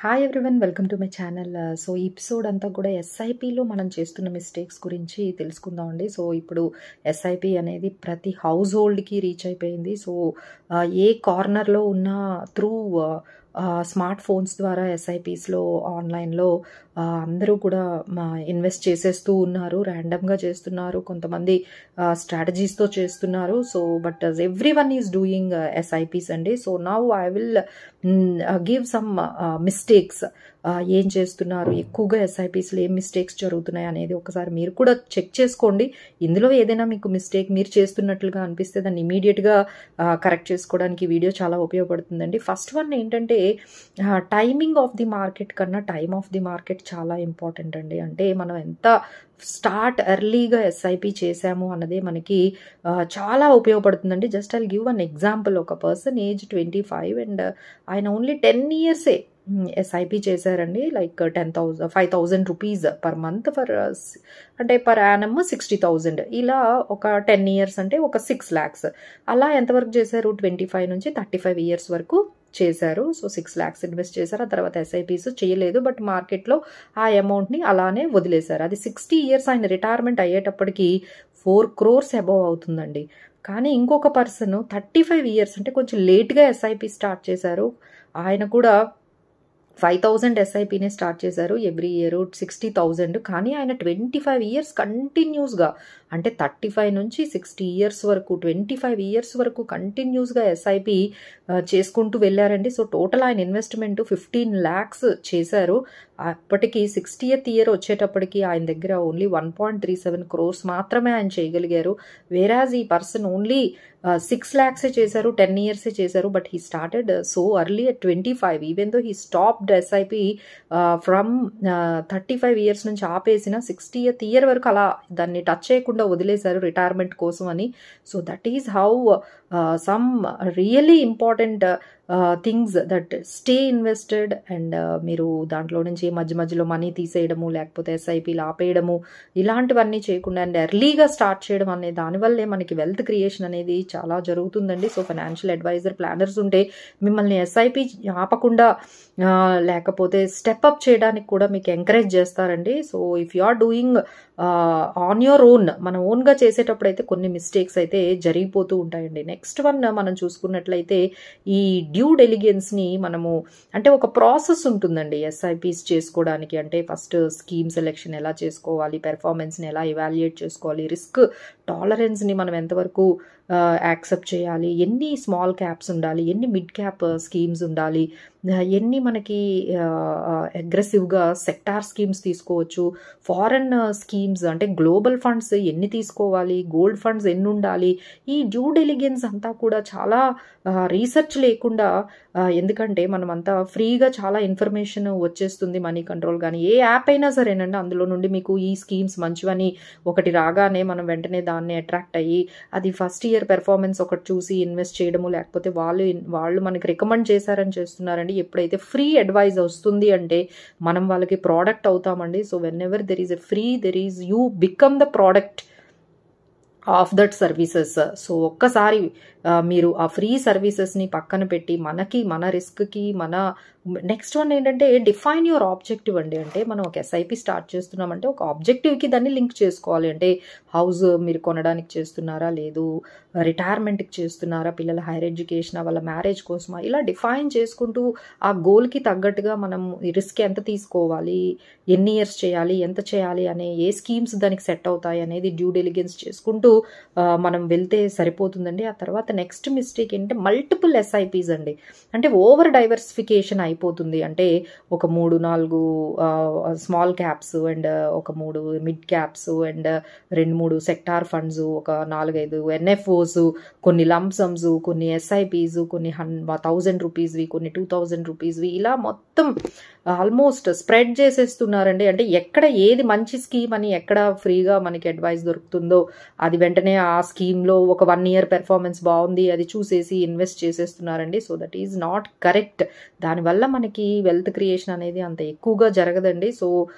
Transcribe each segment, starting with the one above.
Hi everyone, welcome to my channel. So ఈ episode అంతా కూడా ఎస్ఐపిలో మనం చేస్తున్న మిస్టేక్స్ గురించి తెలుసుకుందామండి. సో ఇప్పుడు ఎస్ఐపి అనేది ప్రతి హౌస్ హోల్డ్కి రీచ్ అయిపోయింది. సో ఏ కార్నర్లో ఉన్న త్రూ స్మార్ట్ ఫోన్స్ ద్వారా ఎస్ఐపిస్లో ఆన్లైన్లో అందరూ కూడా ఇన్వెస్ట్ చేసేస్తూ ఉన్నారు. ర్యాండమ్గా చేస్తున్నారు, కొంతమంది స్ట్రాటజీస్తో చేస్తున్నారు. So but every one is doing SIPs అండి. So now I will give some mistakes. ఏం చేస్తున్నారు, ఎక్కువగా ఎస్ఐపిస్లో ఏం మిస్టేక్స్ జరుగుతున్నాయి అనేది ఒకసారి మీరు కూడా చెక్ చేసుకోండి. ఇందులో ఏదైనా మీకు మిస్టేక్ మీరు చేస్తున్నట్లుగా అనిపిస్తే దాన్ని ఇమీడియట్గా కరెక్ట్ చేసుకోవడానికి వీడియో చాలా ఉపయోగపడుతుందండి. ఫస్ట్ వన్ ఏంటంటే టైమింగ్ ఆఫ్ ది మార్కెట్ కన్నా టైమ్ ఆఫ్ ది మార్కెట్ చాలా ఇంపార్టెంట్ అండి. అంటే మనం ఎంత స్టార్ట్ ఎర్లీగా ఎస్ఐపి చేసాము అన్నదే మనకి చాలా ఉపయోగపడుతుందండి. Just I give one example. ఒక పర్సన్ ఏజ్ 25 అండ్ ఆయన ఓన్లీ 10 ఇయర్సే ఎస్ఐపి చేశారండి. Like 5,000 rupees per month for అంటే పర్ యానమ్ 60,000. ఇలా ఒక 10 ఇయర్స్ అంటే ఒక 6 lakhs. అలా ఎంతవరకు చేశారు, 25 నుంచి 35 ఇయర్స్ వరకు చేశారు. సో 6 lakhs ఇన్వెస్ట్ చేశారు. ఆ తర్వాత ఎస్ఐపిస్ చేయలేదు, బట్ మార్కెట్లో ఆ అమౌంట్ని అలానే వదిలేశారు. అది 60 ఇయర్స్ ఆయన రిటైర్మెంట్ అయ్యేటప్పటికి 4 crores అబౌవ్ అవుతుందండి. కానీ ఇంకొక పర్సన్ 35 ఇయర్స్ అంటే కొంచెం లేట్గా ఎస్ఐపి స్టార్ట్ చేశారు. ఆయన కూడా 5,000 ఎస్ఐపినే స్టార్ట్ చేశారు. Every year 60,000. కానీ ఆయన 25 ఇయర్స్ కంటిన్యూస్గా, అంటే 35 నుంచి 60 ఇయర్స్ వరకు 25 ఇయర్స్ వరకు కంటిన్యూస్గా ఎస్ఐపి చేసుకుంటూ వెళ్ళారండి. సో టోటల్ ఆయన ఇన్వెస్ట్మెంట్ 15 lakhs చేశారు. అప్పటికి 60th ఇయర్ వచ్చేటప్పటికి ఆయన దగ్గర ఓన్లీ 1.37 crores మాత్రమే ఆయన చేయగలిగారు. వేరాజ్ ఈ పర్సన్ ఓన్లీ 6 lakhs చేశారు, 10 ఇయర్సే చేశారు. But he started so early at 25. Even though he stopped SIP from 35 years నుంచి ఆపేసిన 60th ఇయర్ వరకు అలా దాన్ని టచ్ చేయకుండా వదిలేశారు రిటైర్మెంట్ కోసం అని. So that is how some really important things that stay invested. And మీరు దాంట్లో నుంచి మధ్య మధ్యలో మనీ తీసేయడము, లేకపోతే ఎస్ఐపీలు ఆపేయడము, ఇలాంటివన్నీ చేయకుండా అండ్ ఎర్లీగా స్టార్ట్ చేయడం అనే దానివల్లే మనకి వెల్త్ క్రియేషన్ అనేది చాలా జరుగుతుందండి. సో ఫైనాన్షియల్ అడ్వైజర్, ప్లానర్స్ ఉంటే మిమ్మల్ని ఎస్ఐపి ఆపకుండా లేకపోతే స్టెప్ అప్ చేయడానికి కూడా మీకు ఎంకరేజ్ చేస్తారండి. So if you are doing on your own, మన ఓన్గా చేసేటప్పుడు అయితే కొన్ని మిస్టేక్స్ అయితే జరిగిపోతూ ఉంటాయండి. నెక్స్ట్ వన్ మనం చూసుకున్నట్లయితే ఈ డ్యూ డెలిగెన్స్ని మనము, అంటే ఒక ప్రాసెస్ ఉంటుందండి ఎస్ఐపిస్ చేసుకోవడానికి. అంటే ఫస్ట్ స్కీమ్ సెలెక్షన్ ఎలా చేసుకోవాలి, పెర్ఫార్మెన్స్ని ఎలా ఇవాల్యుయేట్ చేసుకోవాలి, రిస్క్ టాలరెన్స్ని మనం ఎంతవరకు యాక్సెప్ట్ చేయాలి, ఎన్ని స్మాల్ క్యాప్స్ ఉండాలి, ఎన్ని మిడ్ క్యాప్ స్కీమ్స్ ఉండాలి, ఎన్ని మనకి అగ్రెసివ్గా సెక్టార్ స్కీమ్స్ తీసుకోవచ్చు, ఫారెన్ స్కీమ్స్ అంటే గ్లోబల్ ఫండ్స్ ఎన్ని తీసుకోవాలి, గోల్డ్ ఫండ్స్ ఎన్ని ఉండాలి. ఈ డ్యూ డెలిగెన్స్ అంతా కూడా చాలా రీసెర్చ్ లేకుండా, ఎందుకంటే మనమంతా ఫ్రీగా చాలా ఇన్ఫర్మేషన్ వచ్చేస్తుంది మనీ కంట్రోల్ కానీ ఏ యాప్ అయినా సరేనండి, అందులో నుండి మీకు ఈ స్కీమ్స్ మంచివని ఒకటి రాగానే మనం వెంటనే దాన్ని అట్రాక్ట్ అయ్యి అది ఫస్ట్ ఇయర్ పెర్ఫార్మెన్స్ ఒకటి చూసి ఇన్వెస్ట్ చేయడము, లేకపోతే వాళ్ళు మనకి రికమెండ్ చేశారని చేస్తున్నారండి. ఎప్పుడైతే ఫ్రీ అడ్వైజ్ వస్తుంది అంటే మనం వాళ్ళకి ప్రోడక్ట్ అవుతామండి. So whenever there is a free, there is you become the product of that services. సో ఒక్కసారి మీరు ఆ ఫ్రీ సర్వీసెస్ని పక్కన పెట్టి మన రిస్క్కి నెక్స్ట్ వన్ ఏంటంటే డిఫైన్ యువర్ ఆబ్జెక్టివ్ అండి. అంటే మనం ఒక ఎస్ఐపి స్టార్ట్ చేస్తున్నామంటే ఒక ఆబ్జెక్టివ్కి దాన్ని లింక్ చేసుకోవాలి. అంటే హౌస్ మీరు కొనడానికి చేస్తున్నారా, లేదు రిటైర్మెంట్కి చేస్తున్నారా, పిల్లల హైయర్ ఎడ్యుకేషన్, వాళ్ళ మ్యారేజ్ కోసమా, ఇలా డిఫైన్ చేసుకుంటూ ఆ గోల్కి తగ్గట్టుగా మనం రిస్క్ ఎంత తీసుకోవాలి, ఎన్ని ఇయర్స్ చేయాలి, ఎంత చేయాలి అనే ఏ స్కీమ్స్ దానికి సెట్ అవుతాయి అనేది డ్యూ డెలిగెన్స్ చేసుకుంటూ మనం వెళ్తే సరిపోతుందండి. ఆ తర్వాత నెక్స్ట్ మిస్టేక్ ఏంటంటే మల్టిపుల్ ఎస్ఐపిస్ అండి. అంటే ఓవర్ డైవర్సిఫికేషన్ అయిపోతుంది. అంటే ఒక 3-4 స్మాల్ క్యాప్స్ అండ్ ఒక 3 mid caps and 2-3 sector funds, ఒక 4-5 ఎన్ఎఫ్ఓస్, కొన్ని లంసమ్స్, కొన్ని ఎస్ఐపిస్, కొన్ని 1,000 రూపీస్వి, కొన్ని 2,000 రూపీస్వి, ఇలా మొత్తం ఆల్మోస్ట్ స్ప్రెడ్ చేసేస్తున్నారండి. అంటే ఎక్కడ ఏది మంచి స్కీమ్ అని, ఎక్కడ ఫ్రీగా మనకి అడ్వైస్ దొరుకుతుందో అది వెంటనే ఆ స్కీమ్లో ఒక 1 year పెర్ఫార్మెన్స్ బాగుంది అది చూసేసి ఇన్వెస్ట్ చేసేస్తున్నారండి. So that is not correct. దానివల్ల మనకి వెల్త్ క్రియేషన్ అనేది అంత ఎక్కువగా జరగదండి. సో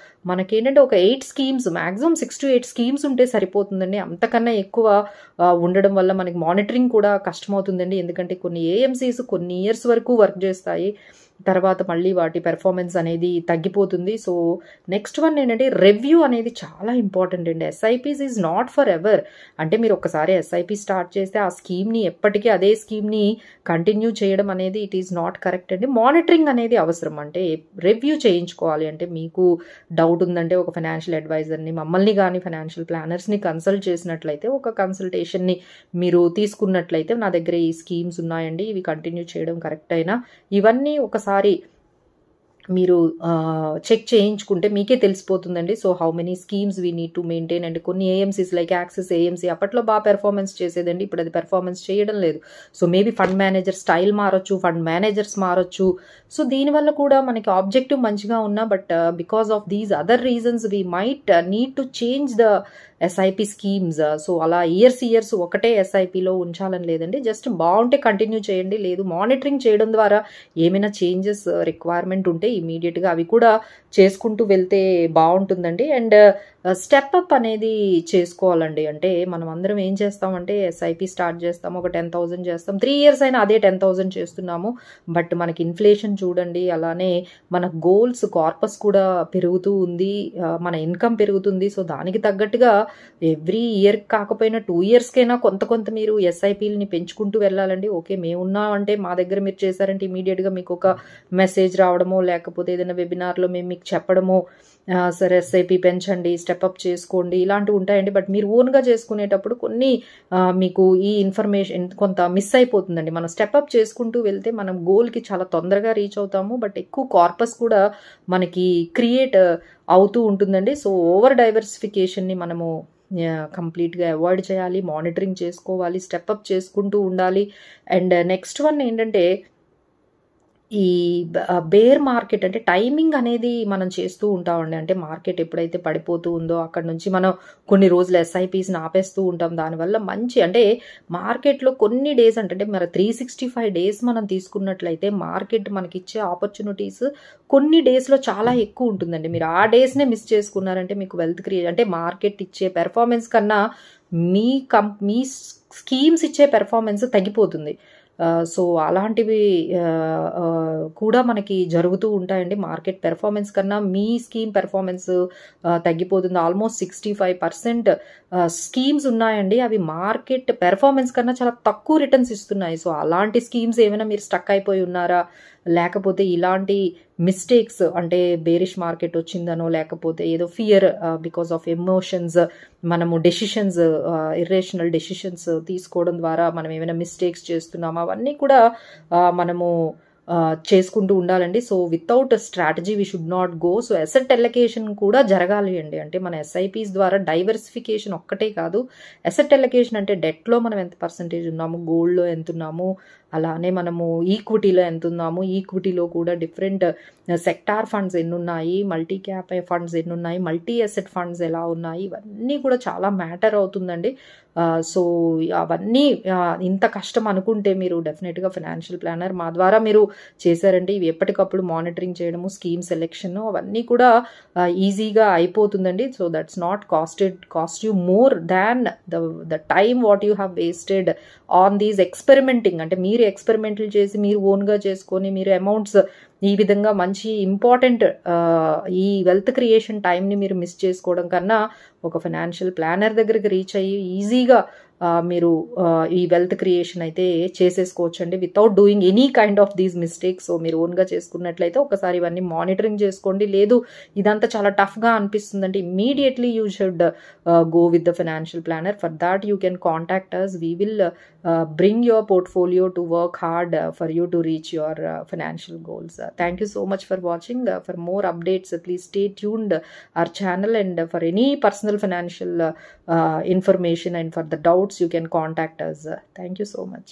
మనకేంటంటే ఒక 8 స్కీమ్స్, మ్యాక్సిమం 6 to 8 స్కీమ్స్ ఉంటే సరిపోతుందండి. అంతకన్నా ఎక్కువ ఉండడం వల్ల మనకి మానిటరింగ్ కూడా కష్టమవుతుందండి. ఎందుకంటే కొన్ని ఏఎంసీస్ కొన్ని ఇయర్స్ వరకు వర్క్ చేస్తాయి. తర్వాత మళ్ళీ వాటి పెర్ఫార్మెన్స్ అనేది తగ్గిపోతుంది. సో నెక్స్ట్ వన్ ఏంటంటే రివ్యూ అనేది చాలా ఇంపార్టెంట్ అండి. SIPs is not for ever. అంటే మీరు ఒక్కసారి ఎస్ఐపి స్టార్ట్ చేస్తే ఆ స్కీమ్ని ఎప్పటికీ అదే స్కీమ్ని కంటిన్యూ చేయడం అనేది ఇట్ ఈస్ నాట్ కరెక్ట్ అండి. మానిటరింగ్ అనేది అవసరం. అంటే రివ్యూ చేయించుకోవాలి. అంటే మీకు డౌట్ ఉందంటే ఒక ఫైనాన్షియల్ అడ్వైజర్ని, మమ్మల్ని కానీ ఫైనాన్షియల్ ప్లానర్స్ని కన్సల్ట్ చేసినట్లయితే, ఒక కన్సల్టేషన్ని మీరు తీసుకున్నట్లయితే నా దగ్గర ఈ స్కీమ్స్ ఉన్నాయండి, ఇవి కంటిన్యూ చేయడం కరెక్ట్ అయినా, ఇవన్నీ ఒకసారి మీరు చెక్ చేయించుకుంటే మీకే తెలిసిపోతుందండి. So how many schemes we need to maintain. And కొన్ని ఏఎంసీస్ లైక్ యాక్సిస్ ఏఎంసీ అప్పట్లో బాగా పెర్ఫార్మెన్స్ చేసేదండి, ఇప్పుడు అది పెర్ఫార్మెన్స్ చేయడం లేదు. So maybe fund manager style మారొచ్చు, ఫండ్ మేనేజర్స్ మారొచ్చు. సో దీనివల్ల కూడా మనకి ఆబ్జెక్టివ్ మంచిగా ఉన్నా, but because of these other reasons we might need to change the SIP schemes. So అలా ఇయర్స్ ఒకటే ఎస్ఐపిలో ఉంచాలని లేదండి. జస్ట్ బాగుంటే కంటిన్యూ చేయండి, లేదు మానిటరింగ్ చేయడం ద్వారా ఏమైనా చేంజెస్ రిక్వైర్మెంట్ ఉంటే ఇమీడియట్గా అవి కూడా చేసుకుంటూ వెళ్తే బాగుంటుందండి. అండ్ స్టెప్ అప్ అనేది చేసుకోవాలండి. అంటే మనం అందరం ఏం చేస్తామంటే ఎస్ఐపి స్టార్ట్ చేస్తాము, ఒక 10,000 చేస్తాం, 3 years అయినా అదే 10,000 చేస్తున్నాము. బట్ మనకి ఇన్ఫ్లేషన్ చూడండి, అలానే మన గోల్స్ కార్పస్ కూడా పెరుగుతూ ఉంది, మన ఇన్కమ్ పెరుగుతుంది. సో దానికి తగ్గట్టుగా ఎవ్రీ ఇయర్ కాకపోయినా 2 yearsకైనా కొంత మీరు ఎస్ఐపిని పెంచుకుంటూ వెళ్ళాలండి. ఓకే మేమున్నాం అంటే మా దగ్గర మీరు చేశారంటే ఇమీడియట్గా మీకు ఒక మెసేజ్ రావడమో, లేకపోతే ఏదైనా వెబినార్లో మేము మీకు చెప్పడమో, సరే ఎస్ఐపి పెంచండి, స్టెప్అప్ చేసుకోండి, ఇలాంటివి ఉంటాయండి. బట్ మీరు ఓన్గా చేసుకునేటప్పుడు కొన్ని మీకు ఈ ఇన్ఫర్మేషన్ కొంత మిస్ అయిపోతుందండి. మనం స్టెప్అప్ చేసుకుంటూ వెళ్తే మనం గోల్కి చాలా తొందరగా రీచ్ అవుతాము, బట్ ఎక్కువ కార్పస్ కూడా మనకి క్రియేట్ అవుతూ ఉంటుందండి. సో ఓవర్ డైవర్సిఫికేషన్ని మనము కంప్లీట్గా అవాయిడ్ చేయాలి, మానిటరింగ్ చేసుకోవాలి, స్టెప్అప్ చేసుకుంటూ ఉండాలి. అండ్ నెక్స్ట్ వన్ ఏంటంటే ఈ బేర్ మార్కెట్ అంటే టైమింగ్ అనేది మనం చేస్తూ ఉంటామండి. అంటే మార్కెట్ ఎప్పుడైతే పడిపోతూ ఉందో అక్కడ నుంచి మనం కొన్ని రోజులు ఎస్ఐపిస్ని ఆపేస్తూ ఉంటాం. దానివల్ల మంచి అంటే మార్కెట్లో కొన్ని డేస్ అంటే మరి 365 days మనం తీసుకున్నట్లయితే మార్కెట్ మనకి ఇచ్చే ఆపర్చునిటీస్ కొన్ని డేస్లో చాలా ఎక్కువ ఉంటుందండి. మీరు ఆ డేస్నే మిస్ చేసుకున్నారంటే మీకు వెల్త్ క్రియేట్ అంటే మార్కెట్ ఇచ్చే పెర్ఫార్మెన్స్ కన్నా మీ స్కీమ్స్ ఇచ్చే పెర్ఫార్మెన్స్ తగ్గిపోతుంది. సో అలాంటివి కూడా మనకి జరుగుతూ ఉంటాయండి. మార్కెట్ పెర్ఫార్మెన్స్ కన్నా మీ స్కీమ్ పెర్ఫార్మెన్స్ తగ్గిపోతుంది. ఆల్మోస్ట్ 65% స్కీమ్స్ ఉన్నాయండి, అవి మార్కెట్ పెర్ఫార్మెన్స్ కన్నా చాలా తక్కువ రిటర్న్స్ ఇస్తున్నాయి. సో అలాంటి స్కీమ్స్ ఏమైనా మీరు స్టక్ అయిపోయి ఉన్నారా, లేకపోతే ఇలాంటి మిస్టేక్స్ అంటే బేరిష్ మార్కెట్ వచ్చిందనో, లేకపోతే ఏదో ఫియర్ బికాస్ ఆఫ్ ఎమోషన్స్ మనము డెసిషన్స్ ఇర్రేషనల్ డెసిషన్స్ తీసుకోవడం ద్వారా మనం ఏమైనా మిస్టేక్స్ చేస్తున్నామా, అవన్నీ కూడా మనము చేసుకుంటూ ఉండాలండి. So without strategy we should not go. So asset allocation కూడా జరగాలి అండి. అంటే మన ఎస్ఐపిస్ ద్వారా డైవర్సిఫికేషన్ ఒక్కటే కాదు, అసెట్ ఎలకేషన్ అంటే డెట్లో మనం ఎంత పర్సంటేజ్ ఉన్నాము, గోల్డ్లో ఎంత ఉన్నాము, అలానే మనము ఈక్విటీలో ఎంత ఉన్నాము, ఈక్విటీలో కూడా డిఫరెంట్ సెక్టార్ ఫండ్స్ ఎన్ని ఉన్నాయి, మల్టీ క్యాప్ ఫండ్స్ ఎన్ని ఉన్నాయి, మల్టీ అసెట్ ఫండ్స్ ఎలా ఉన్నాయి, ఇవన్నీ కూడా చాలా మ్యాటర్ అవుతుందండి. సో అవన్నీ ఇంత కష్టం అనుకుంటే మీరు డెఫినెట్గా ఫైనాన్షియల్ ప్లానర్ మా ద్వారా మీరు చేశారంటే ఇవి ఎప్పటికప్పుడు మానిటరింగ్ చేయడము, స్కీమ్ సెలెక్షన్ అవన్నీ కూడా ఈజీగా అయిపోతుందండి. So that's not cost you more than the time what you have wasted on these experimenting. అంటే మీరు ఎక్స్పెరిమెంట్లు చేసి మీరు ఓన్గా చేసుకొని మీరు అమౌంట్స్ ఈ విధంగా మంచి ఇంపార్టెంట్ ఈ వెల్త్ క్రియేషన్ టైంని మీరు మిస్ చేసుకోవడం కన్నా ఒక ఫైనాన్షియల్ ప్లానర్ దగ్గరికి రీచ్ అయ్యి ఈజీగా మీరు ఈ వెల్త్ క్రియేషన్ అయితే చేసేసుకోవచ్చు అండి without doing any kind of these mistakes. So మీరు ఓన్గా చేసుకున్నట్లయితే ఒకసారి ఇవన్నీ మానిటరింగ్ చేసుకోండి. లేదు ఇదంతా చాలా టఫ్గా అనిపిస్తుందంటే immediately you should go with the financial planner. For that you can contact us. We will bring your portfolio to work hard for you to reach your financial goals. Thank you so much for watching. For more updates, please stay tuned our channel, and for any personal financial information and for the doubts you can contact us. Thank you so much.